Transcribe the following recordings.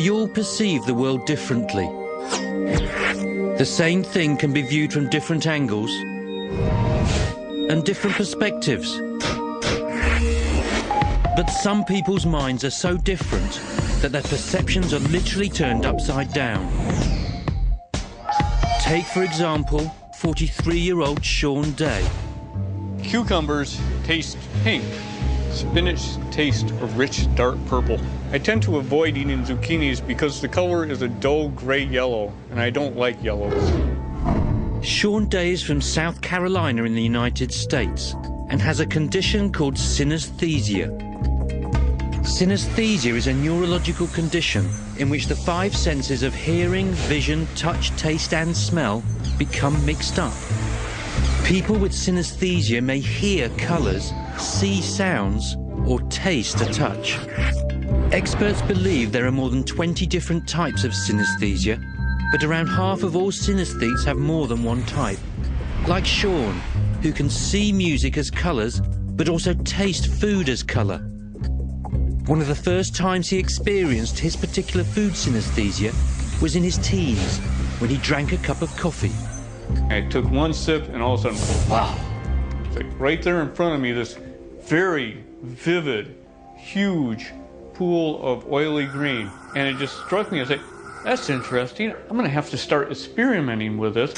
We all perceive the world differently. The same thing can be viewed from different angles and different perspectives. But some people's minds are so different that their perceptions are literally turned upside down. Take, for example, 43-year-old Sean Day. Cucumbers taste pink. Spinach tastes a rich, dark purple. I tend to avoid eating zucchinis because the color is a dull gray yellow, and I don't like yellows. Sean Day is from South Carolina in the United States and has a condition called synesthesia. Synesthesia is a neurological condition in which the five senses of hearing, vision, touch, taste and smell become mixed up. People with synesthesia may hear colours, see sounds or taste a touch. Experts believe there are more than 20 different types of synesthesia, but around half of all synesthetes have more than one type. Like Sean, who can see music as colours but also taste food as colour. One of the first times he experienced his particular food synesthesia was in his teens, when he drank a cup of coffee. I took one sip and all of a sudden, wow. It's like right there in front of me, this very vivid, huge pool of oily green. And it just struck me as like, that's interesting. I'm going to have to start experimenting with this.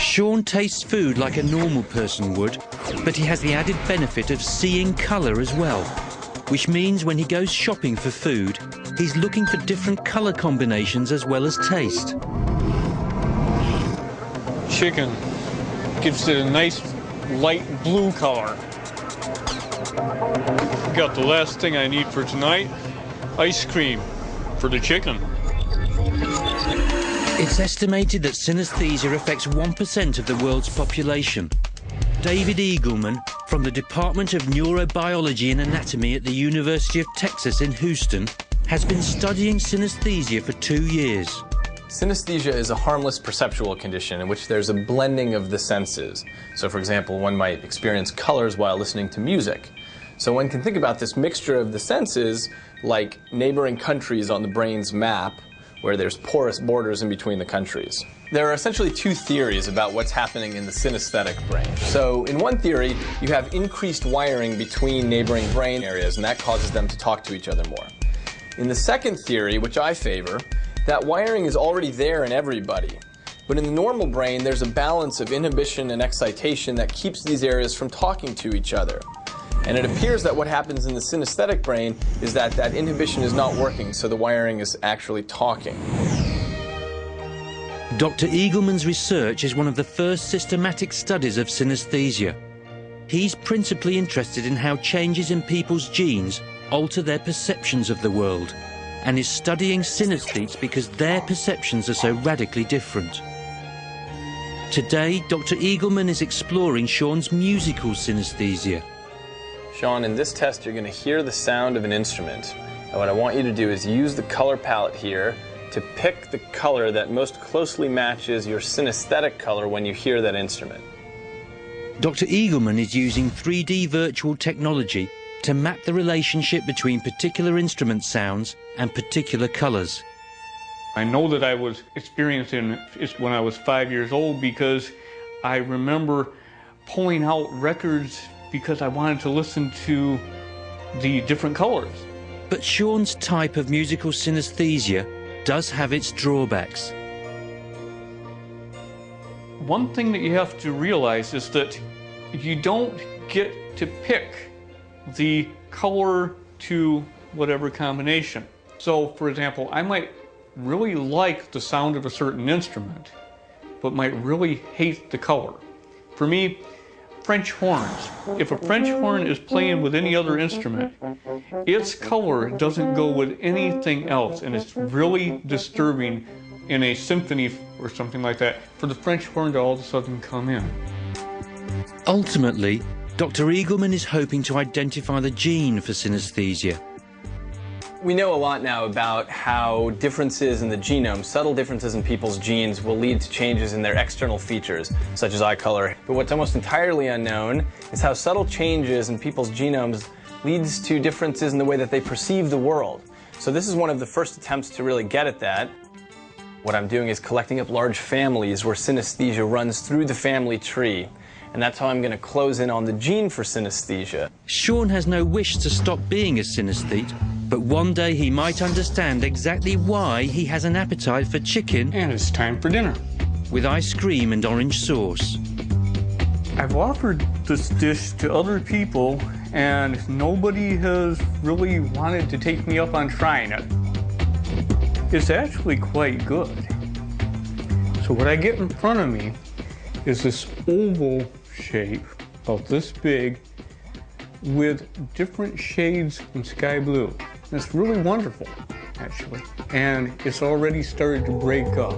Sean tastes food like a normal person would, but he has the added benefit of seeing colour as well, which means when he goes shopping for food, he's looking for different colour combinations as well as taste. Chicken gives it a nice light blue color. Got the last thing I need for tonight, ice cream for the chicken. It's estimated that synesthesia affects 1% of the world's population. David Eagleman, from the Department of Neurobiology and Anatomy at the University of Texas in Houston, has been studying synesthesia for 2 years. Synesthesia is a harmless perceptual condition in which there's a blending of the senses. So, for example, one might experience colors while listening to music. So one can think about this mixture of the senses like neighboring countries on the brain's map, where there's porous borders in between the countries. There are essentially two theories about what's happening in the synesthetic brain. So in one theory, you have increased wiring between neighboring brain areas, and that causes them to talk to each other more. In the second theory, which I favor, that wiring is already there in everybody. But in the normal brain, there's a balance of inhibition and excitation that keeps these areas from talking to each other. And it appears that what happens in the synesthetic brain is that that inhibition is not working, so the wiring is actually talking. Dr. Eagleman's research is one of the first systematic studies of synesthesia. He's principally interested in how changes in people's genes alter their perceptions of the world, and is studying synesthetes because their perceptions are so radically different. Today, Dr. Eagleman is exploring Sean's musical synesthesia. Sean, in this test you're going to hear the sound of an instrument. And what I want you to do is use the color palette here to pick the color that most closely matches your synesthetic color when you hear that instrument. Dr. Eagleman is using 3D virtual technology to map the relationship between particular instrument sounds and particular colors. I know that I was experiencing it when I was 5 years old because I remember pulling out records because I wanted to listen to the different colors. But Sean's type of musical synesthesia does have its drawbacks. One thing that you have to realize is that you don't get to pick the color to whatever combination. So, for example, I might really like the sound of a certain instrument, but might really hate the color. For me, French horns. If a French horn is playing with any other instrument, its color doesn't go with anything else, and it's really disturbing in a symphony or something like that for the French horn to all of a sudden come in. Ultimately, Dr. Eagleman is hoping to identify the gene for synesthesia. We know a lot now about how differences in the genome, subtle differences in people's genes, will lead to changes in their external features, such as eye color. But what's almost entirely unknown is how subtle changes in people's genomes leads to differences in the way that they perceive the world. So this is one of the first attempts to really get at that. What I'm doing is collecting up large families where synesthesia runs through the family tree. And that's how I'm going to close in on the gene for synesthesia. Sean has no wish to stop being a synesthete, but one day he might understand exactly why he has an appetite for chicken And it's time for dinner. with ice cream and orange sauce. I've offered this dish to other people, and nobody has really wanted to take me up on trying it. It's actually quite good. So what I get in front of me is this oval shape, about this big, with different shades in sky blue. It's really wonderful, actually. And it's already started to break up.